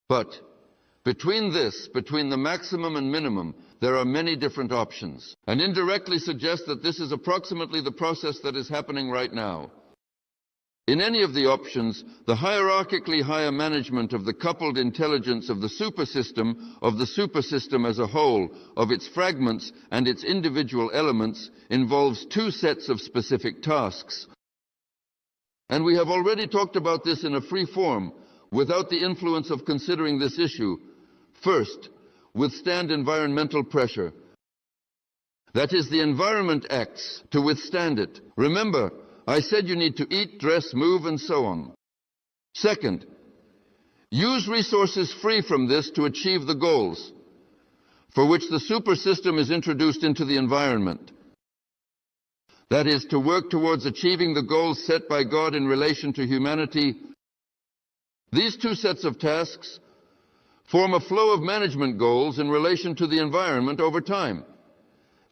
But between the maximum and minimum, there are many different options, and indirectly suggest that this is approximately the process that is happening right now. In any of the options, the hierarchically higher management of the coupled intelligence of the supersystem as a whole, of its fragments and its individual elements, involves two sets of specific tasks. And we have already talked about this in a free form, without the influence of considering this issue. First, withstand environmental pressure. That is, the environment acts to withstand it. Remember, I said you need to eat, dress, move, and so on. Second, use resources free from this to achieve the goals for which the supersystem is introduced into the environment. That is, to work towards achieving the goals set by God in relation to humanity. These two sets of tasks form a flow of management goals in relation to the environment over time.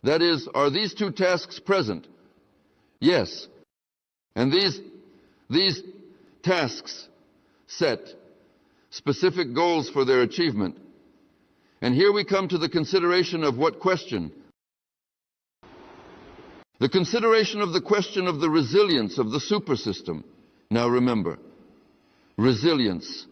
That is, are these two tasks present? Yes. And these tasks set specific goals for their achievement. And here we come to the consideration of what question? The consideration of the question of the resilience of the supersystem. Now remember, resilience.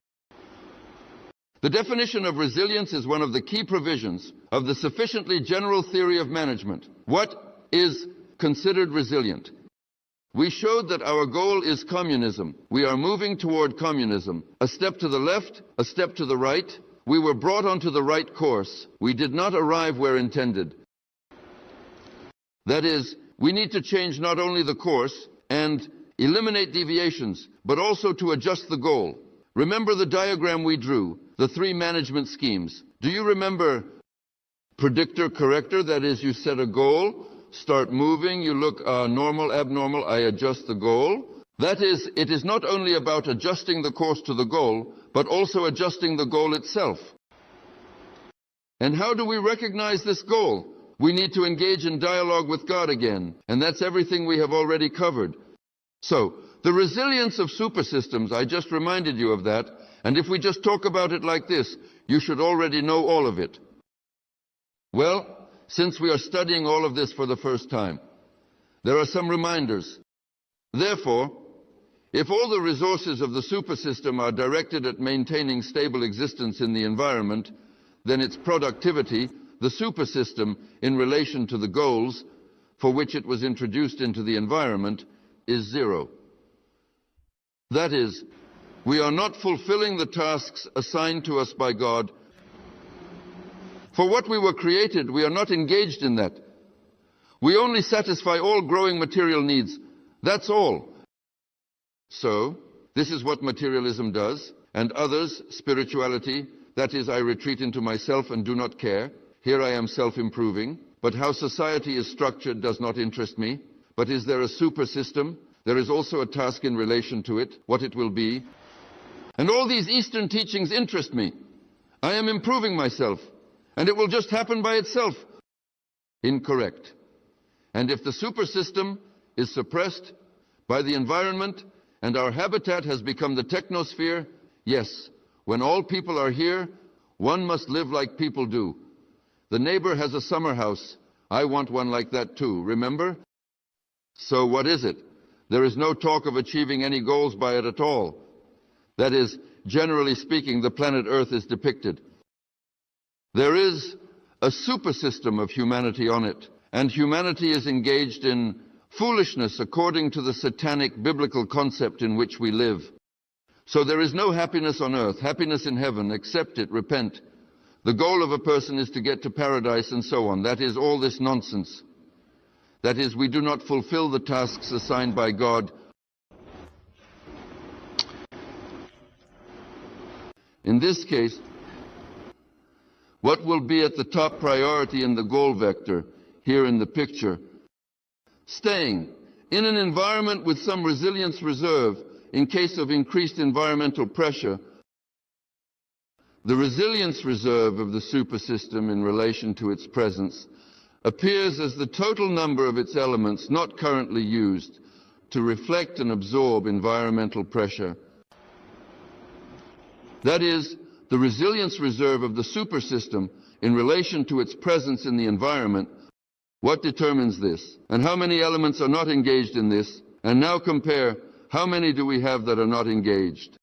The definition of resilience is one of the key provisions of the sufficiently general theory of management. What is considered resilient? We showed that our goal is communism. We are moving toward communism. A step to the left, a step to the right. We were brought onto the right course. We did not arrive where intended. That is, we need to change not only the course and eliminate deviations, but also to adjust the goal. Remember the diagram we drew, the three management schemes. Do you remember predictor, corrector? That is, you set a goal, start moving, you look normal, abnormal, I adjust the goal. That is, it is not only about adjusting the course to the goal, but also adjusting the goal itself. And how do we recognize this goal? We need to engage in dialogue with God again, and that's everything we have already covered. So, the resilience of supersystems, I just reminded you of that, and if we just talk about it like this, you should already know all of it. Well, since we are studying all of this for the first time, there are some reminders. Therefore, if all the resources of the supersystem are directed at maintaining stable existence in the environment, then its productivity, the supersystem, in relation to the goals for which it was introduced into the environment, is zero. That is, we are not fulfilling the tasks assigned to us by God. For what we were created, we are not engaged in that. We only satisfy all growing material needs. That's all. So, this is what materialism does, and others, spirituality, that is, I retreat into myself and do not care. Here I am self-improving, but how society is structured does not interest me. But is there a super system? There is also a task in relation to it, what it will be. And all these Eastern teachings interest me. I am improving myself, and it will just happen by itself. Incorrect. And if the super system is suppressed by the environment, and our habitat has become the technosphere, yes, when all people are here, one must live like people do. The neighbor has a summer house. I want one like that too, remember? So what is it? There is no talk of achieving any goals by it at all. That is, generally speaking, the planet Earth is depicted. There is a super system of humanity on it, and humanity is engaged in foolishness according to the satanic biblical concept in which we live. So there is no happiness on earth, happiness in heaven. Accept it, repent. The goal of a person is to get to paradise and so on. That is all this nonsense. That is, we do not fulfill the tasks assigned by God. In this case, what will be at the top priority in the goal vector, here in the picture? Staying in an environment with some resilience reserve in case of increased environmental pressure. The resilience reserve of the supersystem in relation to its presence appears as the total number of its elements not currently used to reflect and absorb environmental pressure. That is, the resilience reserve of the supersystem in relation to its presence in the environment. What determines this? And how many elements are not engaged in this? And now compare, how many do we have that are not engaged?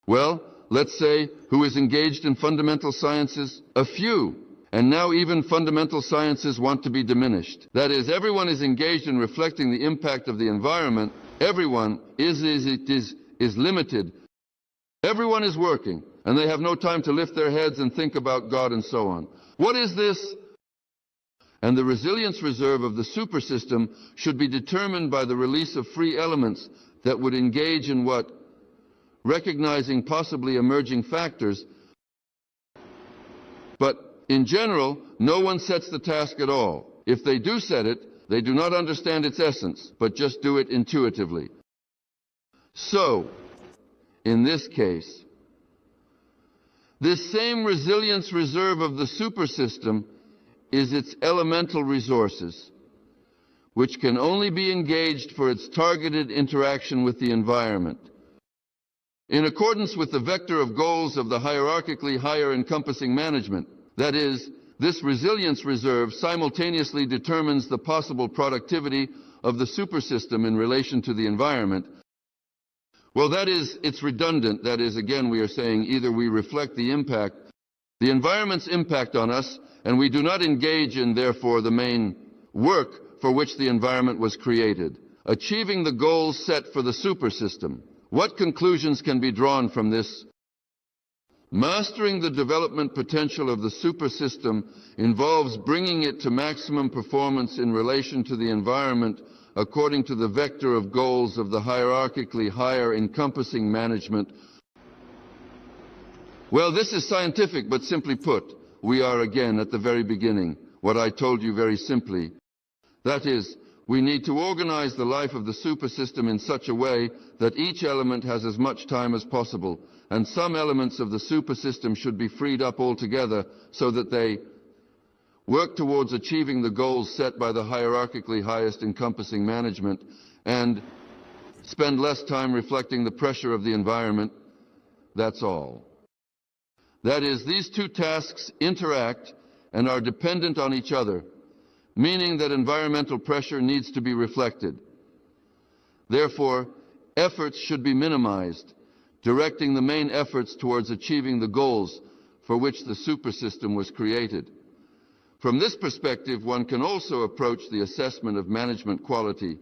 Well, let's say, who is engaged in fundamental sciences? A few. And now even fundamental sciences want to be diminished. That is, everyone is engaged in reflecting the impact of the environment. Everyone is limited. Everyone is working, and they have no time to lift their heads and think about God and so on. What is this? And the resilience reserve of the supersystem should be determined by the release of free elements that would engage in what? Recognizing possibly emerging factors. But in general, no one sets the task at all. If they do set it, they do not understand its essence, but just do it intuitively. So, in this case, this same resilience reserve of the supersystem is its elemental resources, which can only be engaged for its targeted interaction with the environment. In accordance with the vector of goals of the hierarchically higher encompassing management, that is, this resilience reserve simultaneously determines the possible productivity of the supersystem in relation to the environment. Well, that is, it's redundant. That is, again, we are saying either we reflect the environment's impact on us, and we do not engage in, therefore, the main work for which the environment was created. Achieving the goals set for the supersystem. What conclusions can be drawn from this? Mastering the development potential of the supersystem involves bringing it to maximum performance in relation to the environment according to the vector of goals of the hierarchically higher encompassing management. Well, this is scientific, but simply put, we are again at the very beginning, what I told you very simply. That is, we need to organize the life of the supersystem in such a way that each element has as much time as possible, and some elements of the supersystem should be freed up altogether so that they work towards achieving the goals set by the hierarchically highest encompassing management and spend less time reflecting the pressure of the environment. That's all. That is, these two tasks interact and are dependent on each other, meaning that environmental pressure needs to be reflected. Therefore, efforts should be minimized, directing the main efforts towards achieving the goals for which the supersystem was created. From this perspective, one can also approach the assessment of management quality,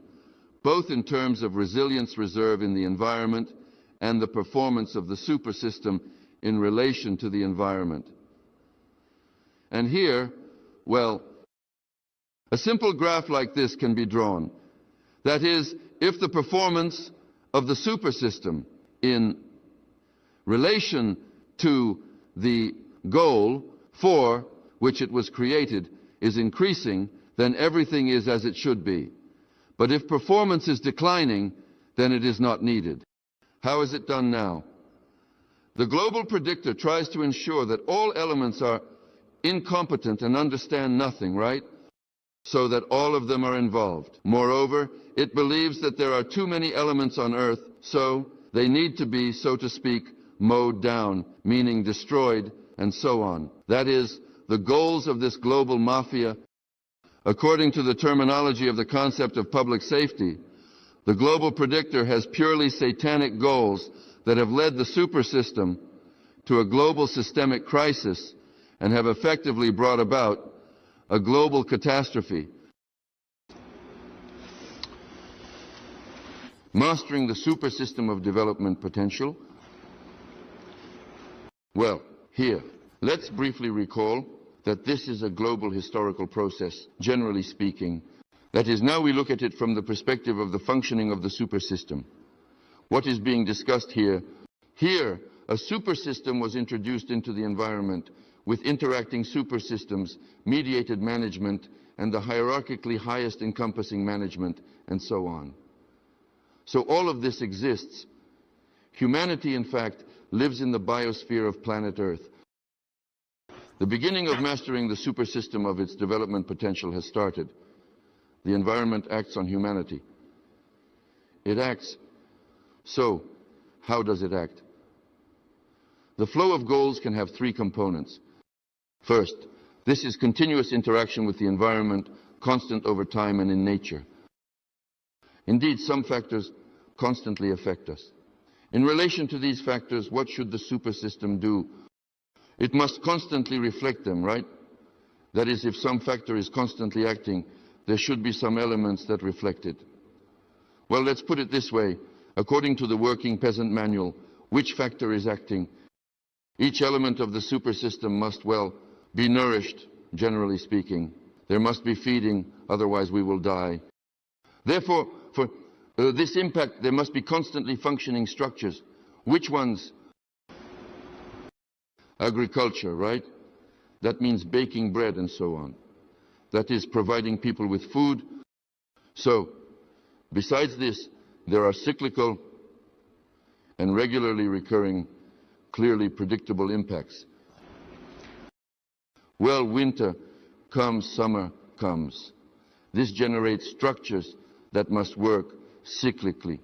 both in terms of resilience reserve in the environment and the performance of the supersystem in relation to the environment. And here, well, a simple graph like this can be drawn. That is, if the performance of the supersystem in relation to the goal for which it was created is increasing, then everything is as it should be. But if performance is declining, then it is not needed. How is it done now? The global predictor tries to ensure that all elements are incompetent and understand nothing, right? So that all of them are involved. Moreover, it believes that there are too many elements on Earth, so they need to be, so to speak, mowed down, meaning destroyed, and so on. That is, the goals of this global mafia, according to the terminology of the concept of public safety, the global predictor has purely satanic goals that have led the supersystem to a global systemic crisis and have effectively brought about a global catastrophe. Mastering the supersystem of development potential. Well, here, let's briefly recall that this is a global historical process, generally speaking. That is, now we look at it from the perspective of the functioning of the supersystem. What is being discussed here? Here, a supersystem was introduced into the environment with interacting supersystems, mediated management, and the hierarchically highest encompassing management, and so on. So all of this exists. Humanity, in fact, lives in the biosphere of planet Earth. The beginning of mastering the supersystem of its development potential has started. The environment acts on humanity. It acts. So, how does it act? The flow of goals can have three components. First, this is continuous interaction with the environment, constant over time and in nature. Indeed, some factors constantly affect us. In relation to these factors, what should the super system do? It must constantly reflect them, right? That is, if some factor is constantly acting, there should be some elements that reflect it. Well, let's put it this way. According to the working peasant manual, which factor is acting? Each element of the super system must, well, be nourished, generally speaking. There must be feeding, otherwise we will die. Therefore, for this impact, there must be constantly functioning structures. Which ones? Agriculture, right? That means baking bread and so on. That is providing people with food. So, besides this, there are cyclical and regularly recurring, clearly predictable impacts. Well, winter comes, summer comes. This generates structures that must work cyclically.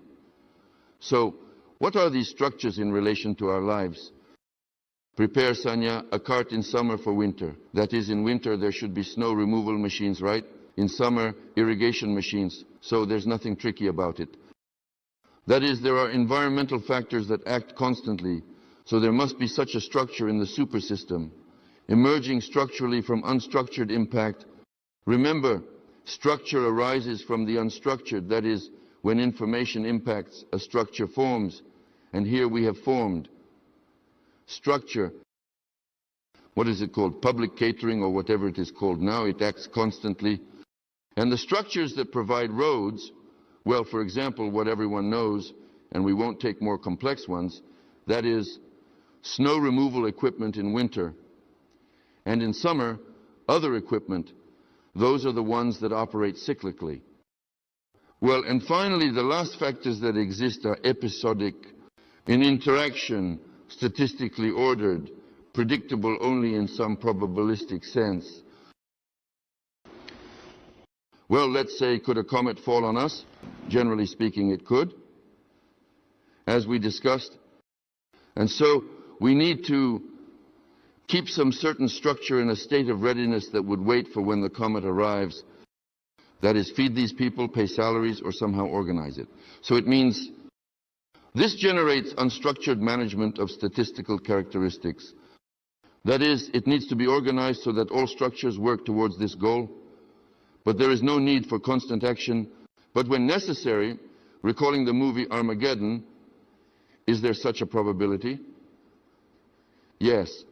So, what are these structures in relation to our lives? Prepare, Sanya, a cart in summer for winter. That is, in winter there should be snow removal machines, right? In summer, irrigation machines. So there's nothing tricky about it. That is, there are environmental factors that act constantly. So there must be such a structure in the super system. Emerging structurally from unstructured impact. Remember, structure arises from the unstructured. That is, when information impacts, a structure forms. And here we have formed. Structure, what is it called? Public catering or whatever it is called now. It acts constantly. And the structures that provide roads, well, for example, what everyone knows, and we won't take more complex ones, that is snow removal equipment in winter. And in summer, other equipment. Those are the ones that operate cyclically. Well, and finally, the last factors that exist are episodic, in interaction, statistically ordered, predictable only in some probabilistic sense. Well, let's say, could a comet fall on us? Generally speaking, it could, as we discussed. And so we need to keep some certain structure in a state of readiness that would wait for when the comet arrives. That is, feed these people, pay salaries, or somehow organize it. So it means this generates unstructured management of statistical characteristics. That is, it needs to be organized so that all structures work towards this goal. But there is no need for constant action. But when necessary, recalling the movie Armageddon, is there such a probability? Yes.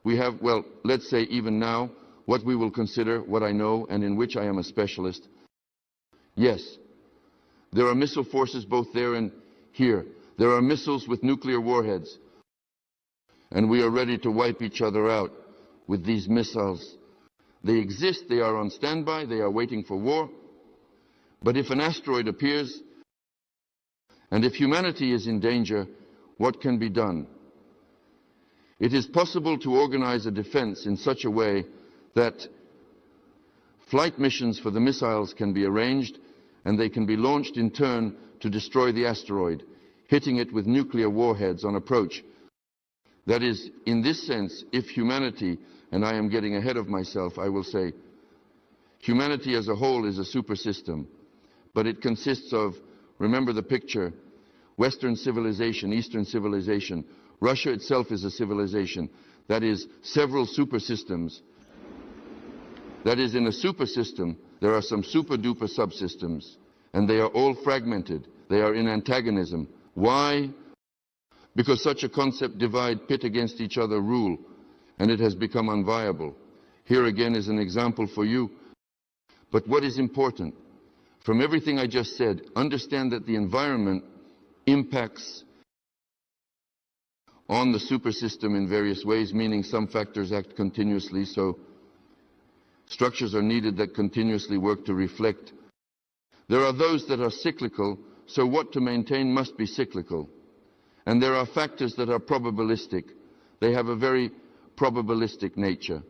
We have, well, let's say even now, what we will consider, what I know, and in which I am a specialist. Yes. There are missile forces both there and here. There are missiles with nuclear warheads. And we are ready to wipe each other out with these missiles. They exist, they are on standby, they are waiting for war. But if an asteroid appears, and if humanity is in danger, what can be done? It is possible to organize a defense in such a way that flight missions for the missiles can be arranged, and they can be launched in turn to destroy the asteroid, hitting it with nuclear warheads on approach. That is, in this sense, if humanity, and I am getting ahead of myself, I will say, humanity as a whole is a super system, but it consists of, remember the picture, Western civilization, Eastern civilization. Russia itself is a civilization. That is, several super systems. That is, in a super system, there are some super-duper subsystems, and they are all fragmented. They are in antagonism. Why? Because such a concept, divide, pit against each other rule, and it has become unviable. Here again is an example for you. But what is important? From everything I just said, understand that the environment impacts on the super system in various ways, meaning some factors act continuously, so structures are needed that continuously work to reflect. There are those that are cyclical, so what to maintain must be cyclical. And there are factors that are probabilistic. They have a very probabilistic nature.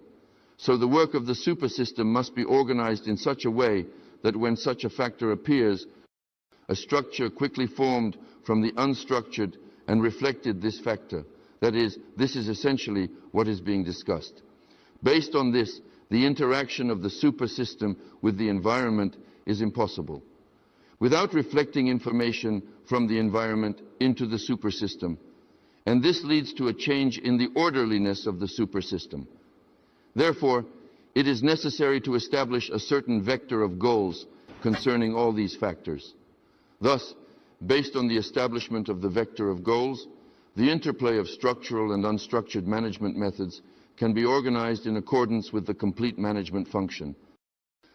So the work of the super system must be organized in such a way that when such a factor appears, a structure quickly formed from the unstructured and reflected this factor. That is, this is essentially what is being discussed. Based on this, the interaction of the super system with the environment is impossible. Without reflecting information from the environment into the super system, and this leads to a change in the orderliness of the super system. Therefore, it is necessary to establish a certain vector of goals concerning all these factors. Thus, based on the establishment of the vector of goals, the interplay of structural and unstructured management methods can be organized in accordance with the complete management function.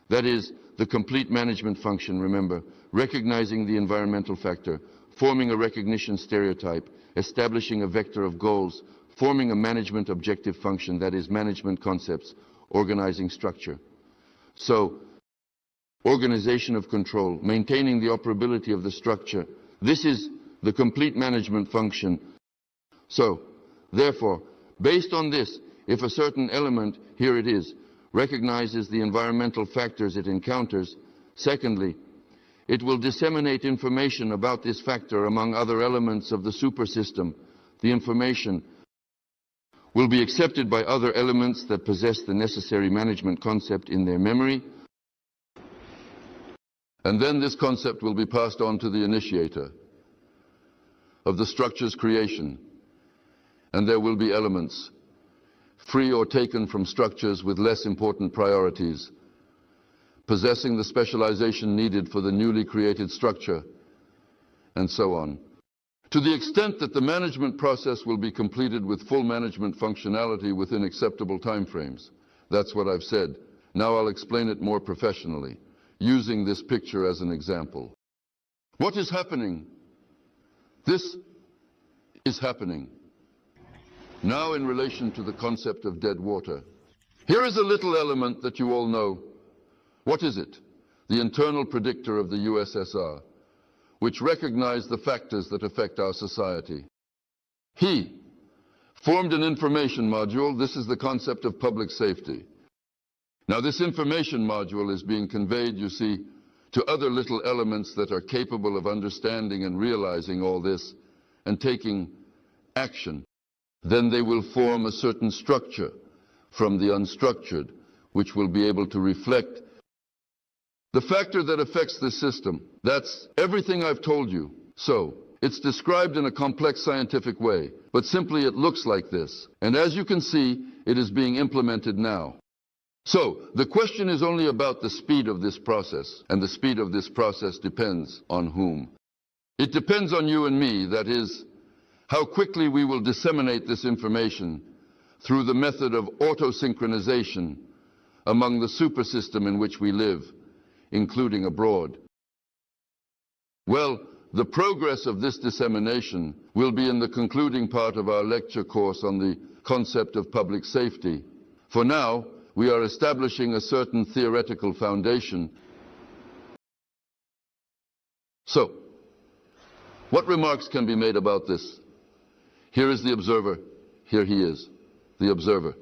That is, the complete management function, remember, recognizing the environmental factor, forming a recognition stereotype, establishing a vector of goals, forming a management objective function, that is, management concepts, organizing structure. So, organization of control, maintaining the operability of the structure, this is the complete management function. So, therefore, based on this, if a certain element, here it is, recognizes the environmental factors it encounters, secondly, it will disseminate information about this factor among other elements of the super system. The information will be accepted by other elements that possess the necessary management concept in their memory, and then this concept will be passed on to the initiator of the structure's creation, and there will be elements free or taken from structures with less important priorities, possessing the specialization needed for the newly created structure, and so on. To the extent that the management process will be completed with full management functionality within acceptable timeframes. That's what I've said. Now I'll explain it more professionally, using this picture as an example. What is happening? This is happening. Now in relation to the concept of dead water. Here is a little element that you all know. What is it? The internal predictor of the USSR, which recognized the factors that affect our society. He formed an information module. This is the concept of public safety. Now this information module is being conveyed, you see, to other little elements that are capable of understanding and realizing all this and taking action. Then they will form a certain structure from the unstructured, which will be able to reflect the factor that affects the system. That's everything I've told you. So, it's described in a complex scientific way, but simply it looks like this. And as you can see, it is being implemented now. So, the question is only about the speed of this process, and the speed of this process depends on whom? It depends on you and me, that is, how quickly we will disseminate this information through the method of auto-synchronization among the super system in which we live, including abroad. Well, the progress of this dissemination will be in the concluding part of our lecture course on the concept of public safety. For now, we are establishing a certain theoretical foundation. So, what remarks can be made about this? Here is the observer. Here he is, the observer.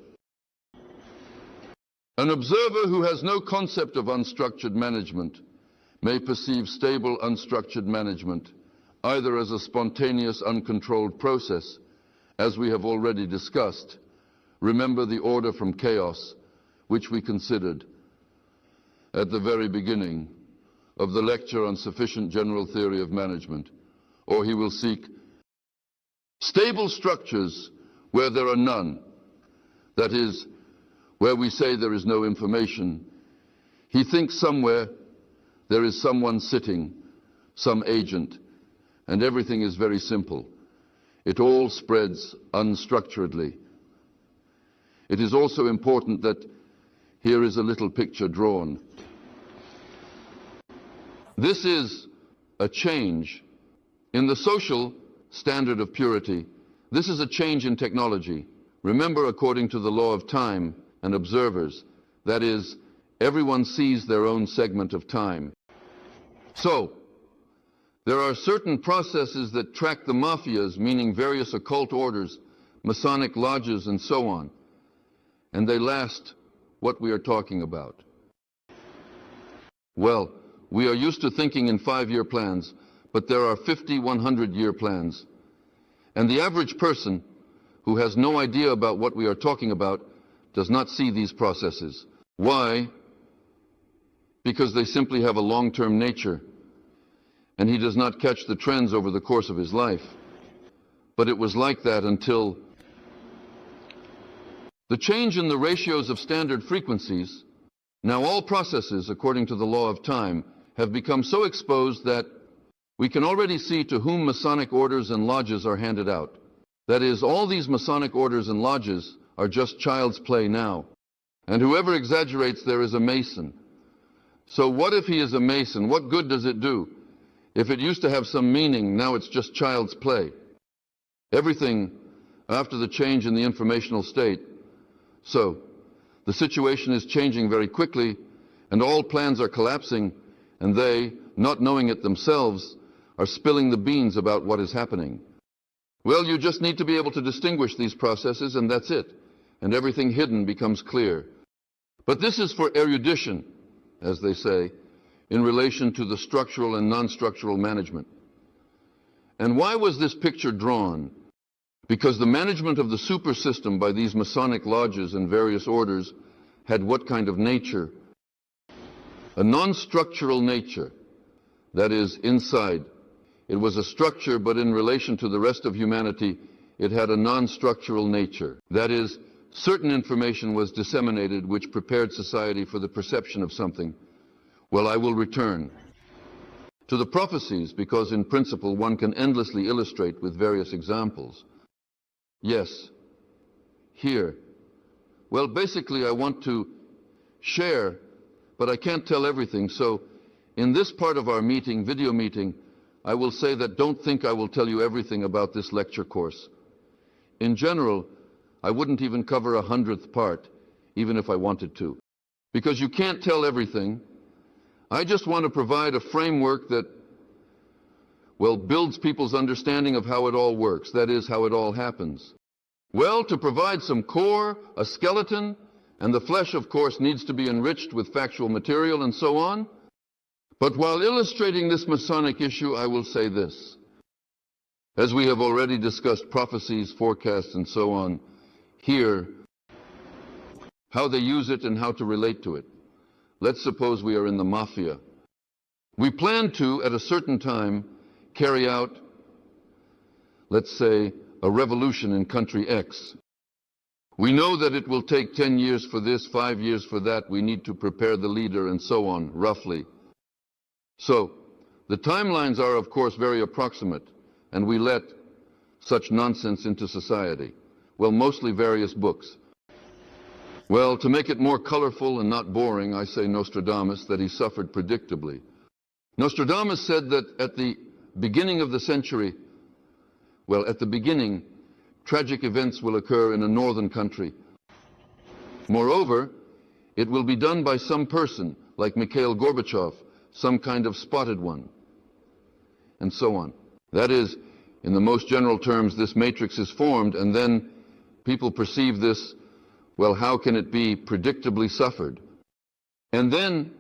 An observer who has no concept of unstructured management may perceive stable unstructured management either as a spontaneous, uncontrolled process, as we have already discussed. Remember the order from chaos, which we considered at the very beginning of the lecture on sufficient general theory of management. Or he will seek stable structures where there are none. That is, where we say there is no information. He thinks somewhere there is someone sitting, some agent, and everything is very simple. It all spreads unstructuredly. It is also important that here is a little picture drawn. This is a change in the social standard of purity. This is a change in technology. Remember, according to the law of time and observers, that is, everyone sees their own segment of time. So, there are certain processes that track the mafias, meaning various occult orders, Masonic lodges, and so on. And they last what we are talking about. Well, we are used to thinking in 5-year plans, but there are 50, 100-year plans. And the average person who has no idea about what we are talking about, does not see these processes. Why? Because they simply have a long-term nature, and he does not catch the trends over the course of his life. But it was like that until the change in the ratios of standard frequencies. Now all processes, according to the law of time, have become so exposed that we can already see to whom Masonic orders and lodges are handed out. That is, all these Masonic orders and lodges are just child's play now. And whoever exaggerates there is a Mason. So what if he is a Mason? What good does it do? If it used to have some meaning, now it's just child's play. Everything after the change in the informational state. So, the situation is changing very quickly, and all plans are collapsing, and they, not knowing it themselves, are spilling the beans about what is happening. Well, you just need to be able to distinguish these processes, and that's it. And everything hidden becomes clear. But this is for erudition, as they say, in relation to the structural and non-structural management. And why was this picture drawn? Because the management of the super system by these Masonic lodges and various orders had what kind of nature? A non-structural nature. That is, inside. It was a structure, but in relation to the rest of humanity, it had a non-structural nature. That is, certain information was disseminated which prepared society for the perception of something. Well, I will return to the prophecies, because in principle one can endlessly illustrate with various examples. Yes, here. Well, basically I want to share, but I can't tell everything, so in this part of our meeting, video meeting, I will say that don't think I will tell you everything about this lecture course. In general, I wouldn't even cover 100th part, even if I wanted to. Because you can't tell everything. I just want to provide a framework that, well, builds people's understanding of how it all works. That is, how it all happens. Well, to provide some core, a skeleton, and the flesh, of course, needs to be enriched with factual material and so on. But while illustrating this Masonic issue, I will say this. As we have already discussed prophecies, forecasts, and so on, here, how they use it and how to relate to it. Let's suppose we are in the mafia. We plan to, at a certain time, carry out, let's say, a revolution in country X. We know that it will take 10 years for this, 5 years for that. We need to prepare the leader and so on, roughly. So, the timelines are, of course, very approximate, and we let such nonsense into society. Well, mostly various books. Well, to make it more colorful and not boring, I say Nostradamus, that he suffered predictably. Nostradamus said that at the beginning of the century, well, at the beginning, tragic events will occur in a northern country. Moreover, it will be done by some person, like Mikhail Gorbachev, some kind of spotted one, and so on. That is, in the most general terms, this matrix is formed, and then people perceive this, well, how can it be predictably suffered? And then,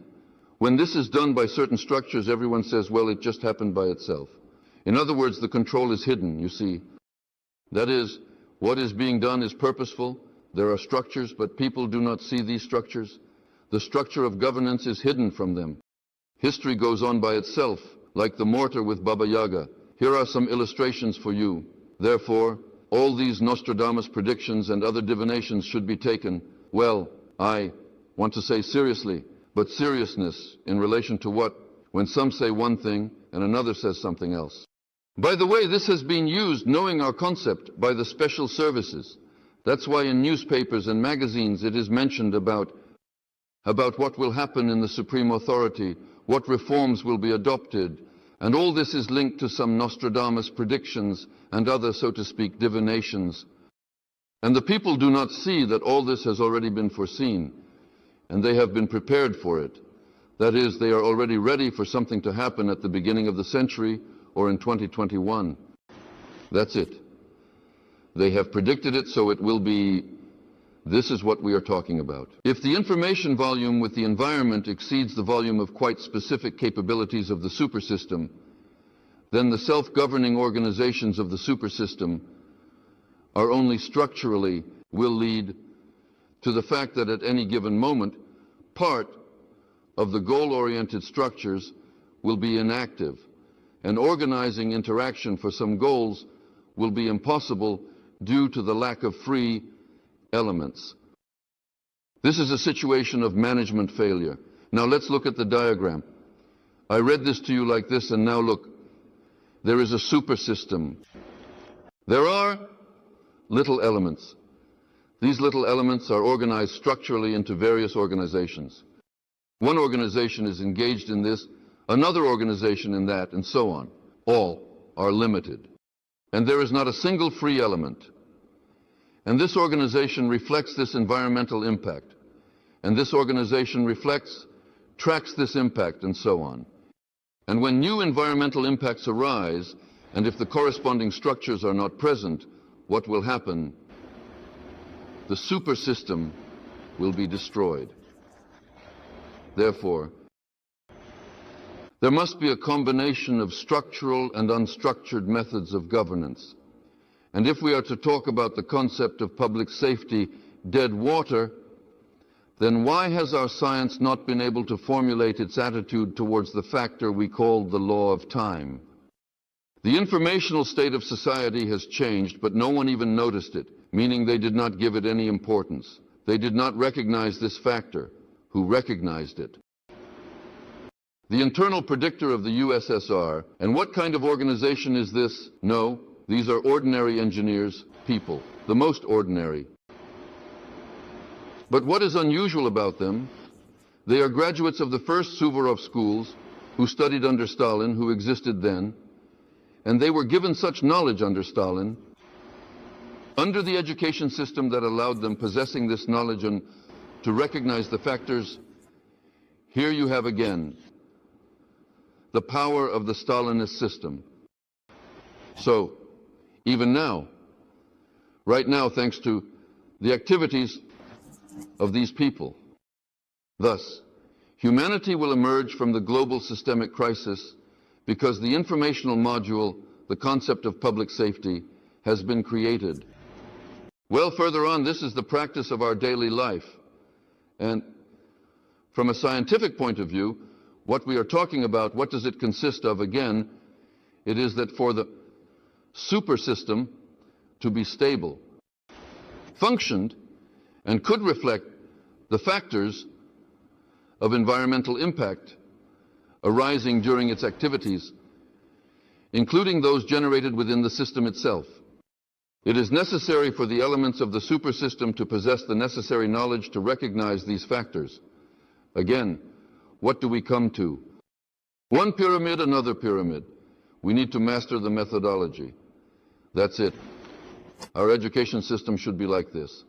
when this is done by certain structures, everyone says, well, it just happened by itself. In other words, the control is hidden, you see. That is, what is being done is purposeful. There are structures, but people do not see these structures. The structure of governance is hidden from them. History goes on by itself, like the mortar with Baba Yaga. Here are some illustrations for you. Therefore, all these Nostradamus predictions and other divinations should be taken, well, I want to say seriously, but seriousness in relation to what? When some say one thing and another says something else. By the way, this has been used, knowing our concept, by the special services. That's why in newspapers and magazines it is mentioned about what will happen in the supreme authority, what reforms will be adopted, and all this is linked to some Nostradamus predictions and other, so to speak, divinations. And the people do not see that all this has already been foreseen, and they have been prepared for it. That is, they are already ready for something to happen at the beginning of the century or in 2021. That's it. They have predicted it, so it will be. This is what we are talking about. If the information volume with the environment exceeds the volume of quite specific capabilities of the super system, then the self-governing organizations of the super system are only structurally will lead to the fact that at any given moment, part of the goal-oriented structures will be inactive, and organizing interaction for some goals will be impossible due to the lack of free elements. This is a situation of management failure. Now let's look at the diagram. I read this to you like this, and now look. There is a super system. There are little elements. These little elements are organized structurally into various organizations. One organization is engaged in this, another organization in that, and so on. All are limited. And there is not a single free element. And this organization reflects this environmental impact. And this organization tracks this impact, and so on. And when new environmental impacts arise, and if the corresponding structures are not present, what will happen? The super system will be destroyed. Therefore, there must be a combination of structural and unstructured methods of governance. And if we are to talk about the concept of public safety, dead water, then why has our science not been able to formulate its attitude towards the factor we call the law of time? The informational state of society has changed, but no one even noticed it, meaning they did not give it any importance. They did not recognize this factor. Who recognized it? The internal predictor of the USSR. And what kind of organization is this? No, these are ordinary engineers, people, the most ordinary. But what is unusual about them? They are graduates of the first Suvorov schools who studied under Stalin, who existed then, and they were given such knowledge under Stalin, under the education system that allowed them possessing this knowledge and to recognize the factors. Here you have again the power of the Stalinist system. So, even now, right now, thanks to the activities of these people, thus, humanity will emerge from the global systemic crisis because the informational module, the concept of public safety, has been created. Well, further on, this is the practice of our daily life. And from a scientific point of view, what we are talking about, what does it consist of? Again, it is that for the super system to be stable, functioned, and could reflect the factors of environmental impact arising during its activities, including those generated within the system itself. It is necessary for the elements of the super system to possess the necessary knowledge to recognize these factors. Again, what do we come to? One pyramid, another pyramid. We need to master the methodology. That's it. Our education system should be like this.